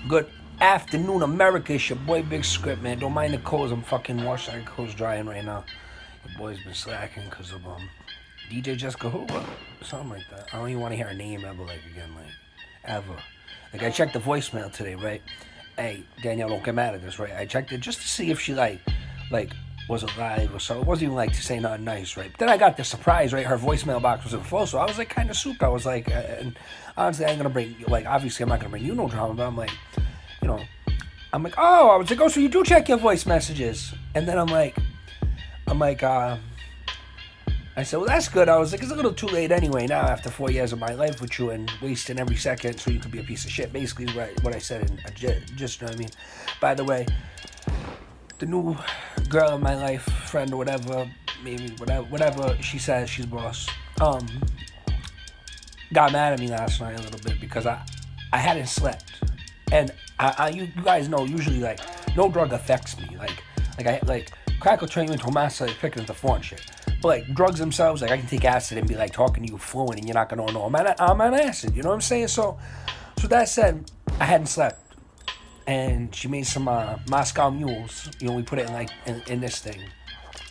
Good afternoon, America. It's your boy Big Script, man. Don't mind the clothes. I'm fucking washing the clothes drying right now. Your boy's been slacking because of DJ Jessica Hoover, something like that. I don't even want to hear her name ever again, ever. Like I checked the voicemail today, right? Hey, Danielle, don't get mad at this, right? I checked it just to see if she like was alive or so. It wasn't even like to say nothing nice, right? But then I got the surprise, right? Her voicemail box was in full, so I was like kind of souped. I was like, and honestly, I ain't gonna bring like obviously I'm not gonna bring you no drama, but I'm like, you know, I'm like, oh, I was like, oh, so you do check your voice messages, and then I'm like, I said, well, that's good. I was like, it's a little too late anyway now after 4 years of my life with you and wasting every second so you could be a piece of shit. Basically, what I said in just, you know what I mean? By the way, the new girl in my life, friend or whatever, maybe whatever she says, she's boss, got mad at me last night a little bit because I hadn't slept. And you guys know, usually, like, no drug affects me. Like crack will turn you into a master like picking at the phone shit. But like drugs themselves, like I can take acid and be like talking to you fluent, and you're not gonna know I'm on acid. You know what I'm saying? So that said, I hadn't slept, and she made some Moscow mules. You know, we put it in in this thing,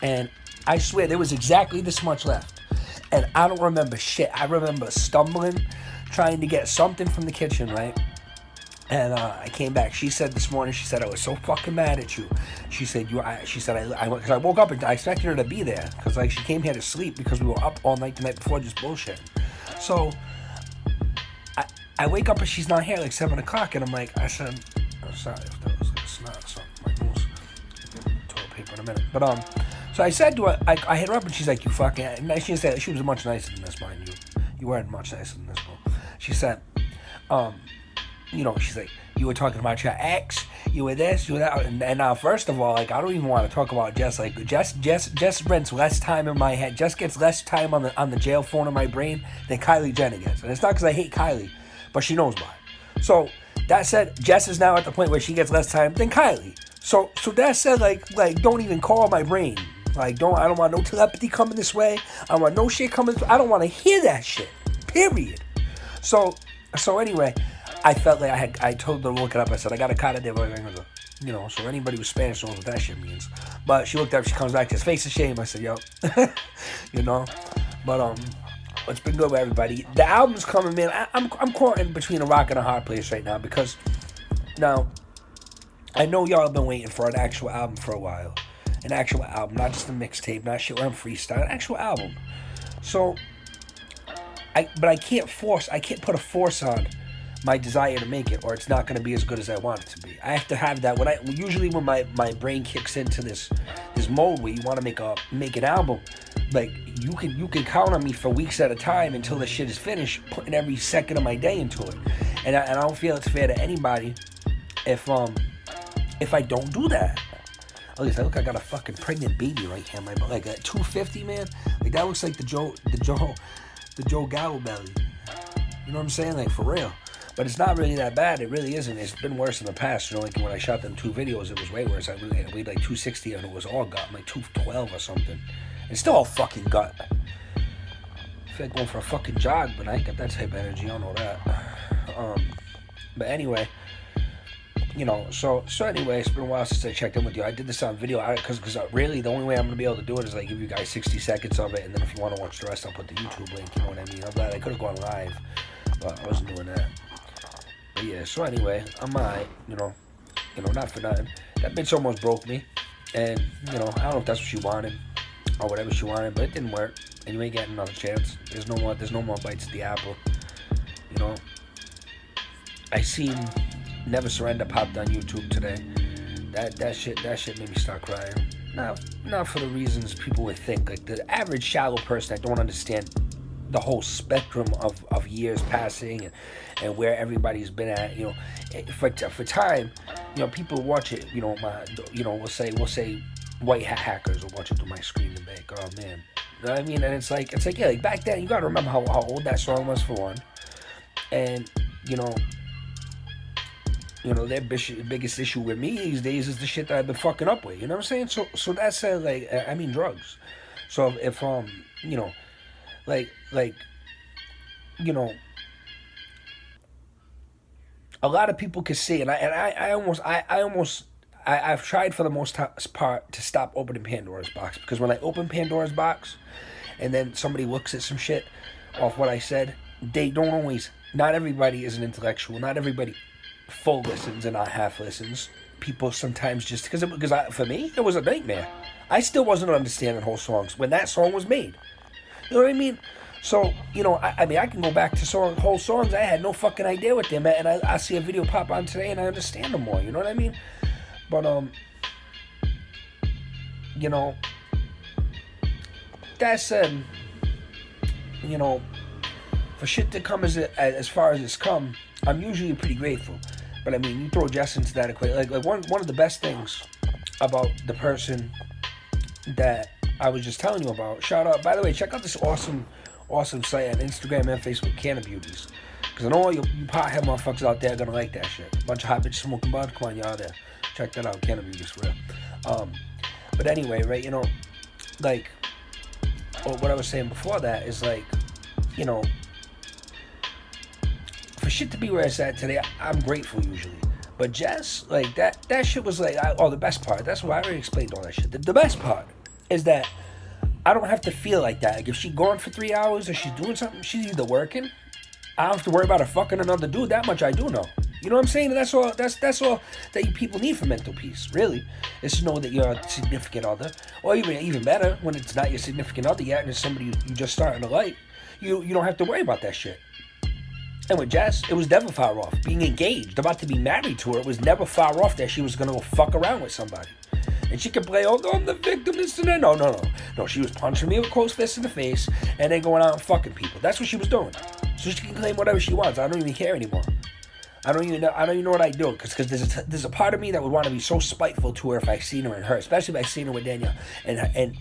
and I swear there was exactly this much left, and I don't remember shit. I remember stumbling, trying to get something from the kitchen, right? And I came back. She said this morning, she said, I was so fucking mad at you. She said, she said, cause I woke up and I expected her to be there. Cause like she came here to sleep because we were up all night the night before just bullshitting. So I wake up and she's not here like 7 o'clock. And I'm like, I said, I'm sorry if that was like a snot or something. My nose, toilet paper in a minute. But, so I said to her, I hit her up and she's like, you fucking, and she said, she was much nicer than this, mind you. You weren't much nicer than this, bro. She said, you know, she's like, you were talking about your ex, you were this, you were that, and now first of all, like I don't even want to talk about Jess. Like Jess spends less time in my head. Jess gets less time on the jail phone in my brain than Kylie Jenner gets, and it's not because I hate Kylie, but she knows why. So that said, Jess is now at the point where she gets less time than Kylie. So that said, like don't even call my brain. Like I don't want no telepathy coming this way. I don't want no shit coming. I don't want to hear that shit. Period. So anyway, I felt like I told her to look it up. I said, I got a cara de vergüenza. You know, so anybody with Spanish knows what that shit means. But she looked up, she comes back, just face of shame. I said, yo. You know? But, it's been good with everybody. The album's coming, man. I'm caught in between a rock and a hard place right now because now I know y'all have been waiting for an actual album for a while. An actual album, not just a mixtape, not shit where I'm freestyle, an actual album. So but I can't put a force on my desire to make it, or it's not going to be as good as I want it to be. I have to have that when my brain kicks into this mode where you want to make an album. Like you can count on me for weeks at a time until the shit is finished, putting every second of my day into it, and I don't feel it's fair to anybody if I don't do that. At least I look, I got a fucking pregnant baby right here, my like at 250, man. Like that looks like the Joe Gallo belly. You know what I'm saying? Like for real. But it's not really that bad. It really isn't. It's been worse in the past. You know, like when I shot them 2 videos, it was way worse. I weighed like 260 and it was all gut, like 212 or something. It's still all fucking gut. I feel like going for a fucking jog, but I ain't got that type of energy. I don't know that. But anyway, you know, so anyway, it's been a while since I checked in with you. I did this on video because really the only way I'm gonna be able to do it is like give you guys 60 seconds of it, and then if you want to watch the rest, I'll put the YouTube link. You know what I mean? I'm glad I could have gone live, but I wasn't doing that. But yeah, so anyway, I'm alright. You know, not for nothing. That bitch almost broke me, and you know, I don't know if that's what she wanted or whatever she wanted, but it didn't work, and you ain't getting another chance. There's no more bites at the apple. You know, I seen Never Surrender popped on YouTube today. That shit made me start crying. Not for the reasons people would think. Like the average shallow person that don't understand the whole spectrum of years passing and where everybody's been at. You know, for time, you know, people watch it. You know, we'll say white hat hackers will watch it through my screen and be like, oh man. You know what I mean? And it's like yeah, like back then you gotta remember how old that song was for one, and you know, their biggest issue with me these days is the shit that I've been fucking up with. You know what I'm saying? So that said, like, I mean drugs. So if you know, like, you know, a lot of people can see, and I've tried for the most part to stop opening Pandora's box, because when I open Pandora's box, and then somebody looks at some shit off what I said, they don't always. Not everybody is an intellectual. Not everybody full listens and not half listens. People sometimes just for me it was a nightmare. I still wasn't understanding whole songs when that song was made. You know what I mean? So, I mean, I can go back to whole songs I had no fucking idea what they meant, and I see a video pop on today and I understand them more. You know what I mean? But that said, for shit to come as far as it's come, I'm usually pretty grateful. But I mean, you throw Jess into that equation. Like one of the best things about the person that I was just telling you about. Shout out, by the way, check out this awesome site on Instagram and Facebook, Canna Beauties. Because I know all you pothead motherfuckers out there are gonna like that shit. A bunch of hot bitches smoking bud. Come on, y'all there. Check that out, Canna Beauties for real. But anyway, right? What I was saying before that is for shit to be where it's at today, I'm grateful usually. But Jess, that shit was the best part. That's why I already explained all that shit. The best part is that I don't have to feel like that. Like if she's gone for 3 hours or she's doing something, she's either working. I don't have to worry about her fucking another dude. That much I do know. You know what I'm saying? And that's all. That's all that you people need for mental peace. Really, is to know that you're a significant other, or even better, when it's not your significant other yet and it's somebody you just starting to like. You don't have to worry about that shit. And with Jess, it was never far off. Being engaged, about to be married to her, it was never far off that she was gonna go fuck around with somebody. And she could play, I'm the victim, this and that. No, she was punching me with close fists in the face and then going out and fucking people. That's what she was doing. So she can claim whatever she wants. I don't even care anymore. I don't even know what I do, because there's a part of me that would want to be so spiteful to her if I seen her and her, especially if I seen her with Danielle, and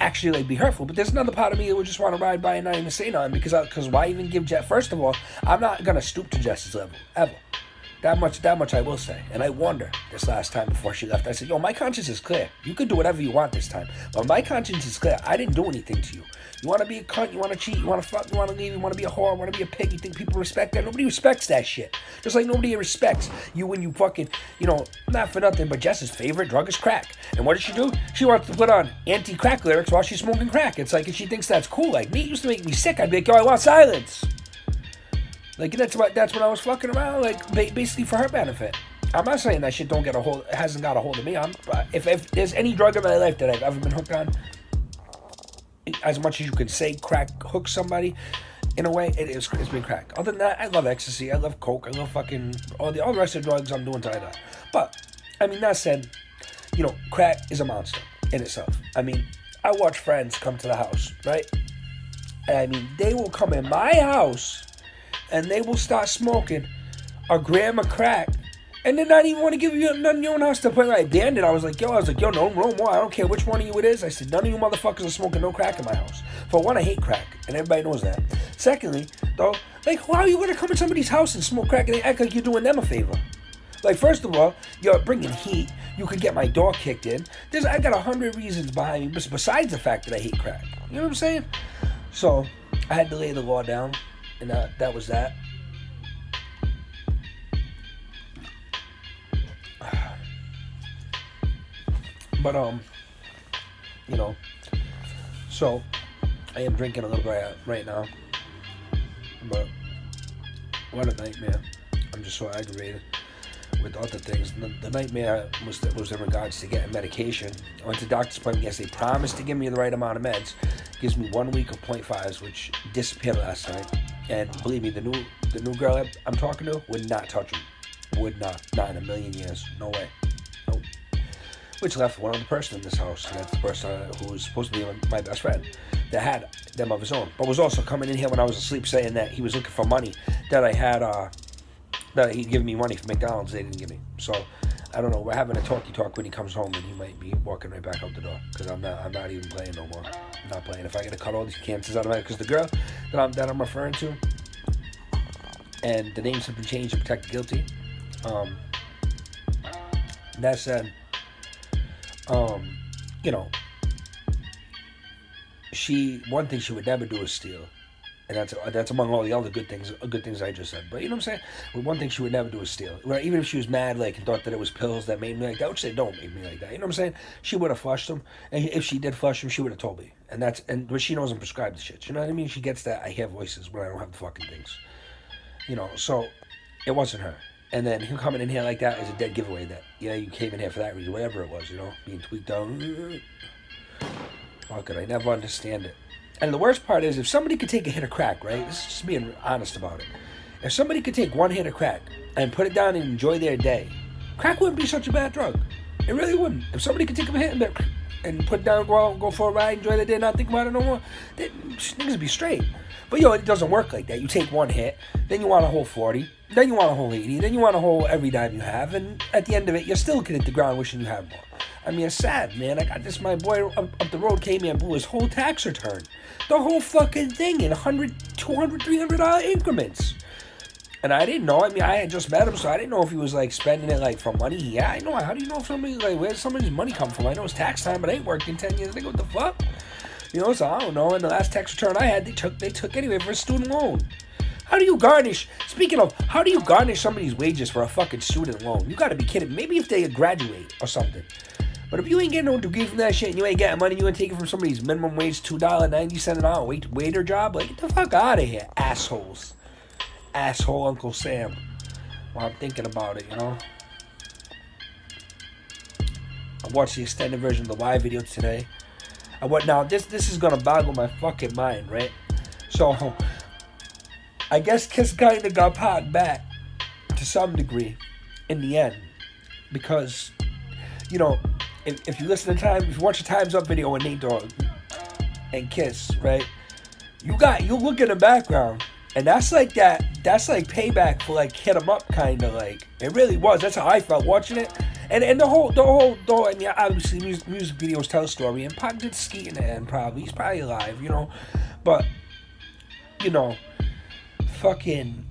actually be hurtful. But there's another part of me that would just want to ride by and not even say nothing, because why even give Jess? First of all, I'm not gonna stoop to Jess's level ever. That much I will say. And I wonder this last time before she left, I said, my conscience is clear. You can do whatever you want this time, but my conscience is clear. I didn't do anything to you. You want to be a cunt, you want to cheat, you want to fuck, you want to leave, you want to be a whore, you want to be a pig, you think people respect that? Nobody respects that shit. Just like nobody respects you when you fucking, not for nothing, but Jess's favorite drug is crack. And what does she do? She wants to put on anti-crack lyrics while she's smoking crack. It's like, and she thinks that's cool. Like me, it used to make me sick. I'd be like, I want silence. Like, that's when I was fucking around, basically for her benefit. I'm not saying that shit hasn't got a hold of me. If there's any drug in my life that I've ever been hooked on, as much as you could say crack hook somebody, in a way, it's been crack. Other than that, I love ecstasy, I love coke, I love fucking all the rest of the drugs I'm doing till I die. But, I mean, that said, crack is a monster in itself. I mean, I watch friends come to the house, right? And I mean, they will come in my house and they will start smoking a gram of crack, and then not even want to give you none in your own house to put. Like, the end, I was like, no more. I don't care which one of you it is. I said, none of you motherfuckers are smoking no crack in my house. For one, I hate crack, and everybody knows that. Secondly, though, how are you going to come in somebody's house and smoke crack and they act like you're doing them a favor? Like, first of all, you're bringing heat. You could get my door kicked in. I got 100 reasons behind me, besides the fact that I hate crack. You know what I'm saying? So, I had to lay the law down, and that was that. But, so I am drinking a little bit right now, but what a nightmare. I'm just so aggravated with other things. The nightmare was in regards to getting medication. I went to the doctor's appointment yesterday. They promised to give me the right amount of meds. Gives me 1 week of 0.5s, which disappeared last night. And believe me, the new girl I'm talking to would not touch them. Would not. Not in a million years. No way. Nope. Which left one other person in this house, and that's the person who was supposed to be my best friend, that had them of his own, but was also coming in here when I was asleep saying that he was looking for money, that I had, that he'd given me money for McDonald's, they didn't give me. So, I don't know, we're having a talk when he comes home, and he might be walking right back out the door, because I'm not even playing no more. I'm not playing. If I gotta cut all these cancers out of my head, because the girl that I'm referring to, and the names have been changed to protect the guilty, that said, one thing she would never do is steal. And that's among all the other good things I just said. But you know what I'm saying? Well, one thing she would never do is steal. Right? Even if she was mad, like, and thought that it was pills that made me like that, which they don't make me like that. You know what I'm saying? She would have flushed them, and if she did flush them, she would have told me. But she knows I'm prescribed the shit. You know what I mean? She gets that I hear voices when I don't have the fucking things. You know, so it wasn't her. And then him coming in here like that is a dead giveaway that, yeah, you came in here for that reason, whatever it was, you know, being tweaked out. How could I never understand it? And the worst part is, if somebody could take a hit of crack, right? This is just being honest about it. If somebody could take one hit of crack and put it down and enjoy their day, crack wouldn't be such a bad drug. It really wouldn't. If somebody could take a hit and put it down, go out, go for a ride, enjoy their day, not think about it no more, niggas would be straight. But yo, it doesn't work like that. You take one hit, then you want a whole 40, then you want a whole 80, then you want a whole every dime you have, and at the end of it, you're still looking at the ground wishing you had more. I mean, it's sad, man. I got this, my boy up the road came here and blew his whole tax return. The whole fucking thing in $100, $200, $300 increments. And I didn't know. I mean, I had just met him, so I didn't know if he was, like, spending it, like, for money. Yeah, I know. How do you know if somebody, like, where's somebody's money come from? I know it's tax time, but I ain't worked in 10 years. Nigga, what the fuck? You know, so I don't know. And the last tax return I had, they took anyway for a student loan. How do you garnish, speaking of, how do you garnish somebody's wages for a fucking student loan? You gotta be kidding. Maybe if they graduate or something. But if you ain't getting no degree from that shit and you ain't getting money, you ain't taking from somebody's minimum wage $2.90 an hour waiter job, like, get the fuck out of here, assholes. Asshole Uncle Sam. While I'm thinking about it, you know. I watched the extended version of the live video today. Now this is gonna boggle my fucking mind, right? So I guess Kiss kinda got popped back to some degree in the end. Because, you know, if you listen to if you watch the Time's Up video with Nate Dogg and Kiss, right? You look in the background, and that's like payback for like Hit 'Em Up kinda, like, it really was. That's how I felt watching it. And the whole I mean, obviously music videos tell a story, and Pop did ski in the end probably. He's probably alive, you know. But, you know, fucking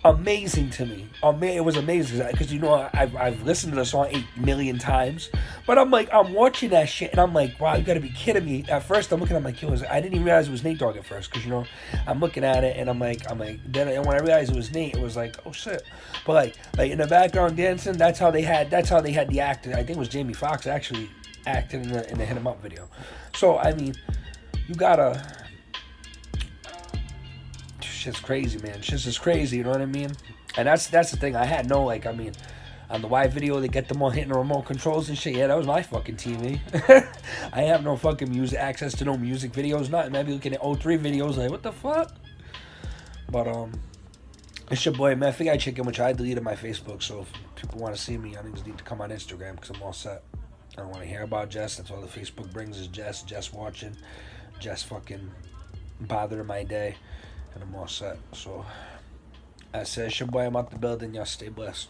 amazing to me. It was amazing because, you know, I've listened to the song 8 million times, but I'm watching that shit and I'm like, wow, you gotta be kidding me. At first I'm like, yo, I didn't even realize it was Nate Dogg at first, because, you know, I'm looking at it and I'm like, then when I realized it was Nate, it was like, oh shit. But like in the background dancing, that's how they had the actor. I think it was Jamie Foxx actually acting in the Hit 'Em Up video. So I mean, you gotta. Shit's crazy, man. Shit's just crazy, you know what I mean? And that's the thing. I had no, like, I mean, on the Y video, they get them all hitting the remote controls and shit. Yeah, that was my fucking TV. I have no fucking access to no music videos, nothing. Maybe looking at 03 videos, like, what the fuck? But, it's your boy, man. Guy Chicken, which I deleted my Facebook, so if people want to see me, I think just need to come on Instagram, because I'm all set. I don't want to hear about Jess. That's all the Facebook brings is Jess watching, Jess fucking bothering my day. And I'm all set. So, I said, it's your boy, I'm out the building. Y'all stay blessed.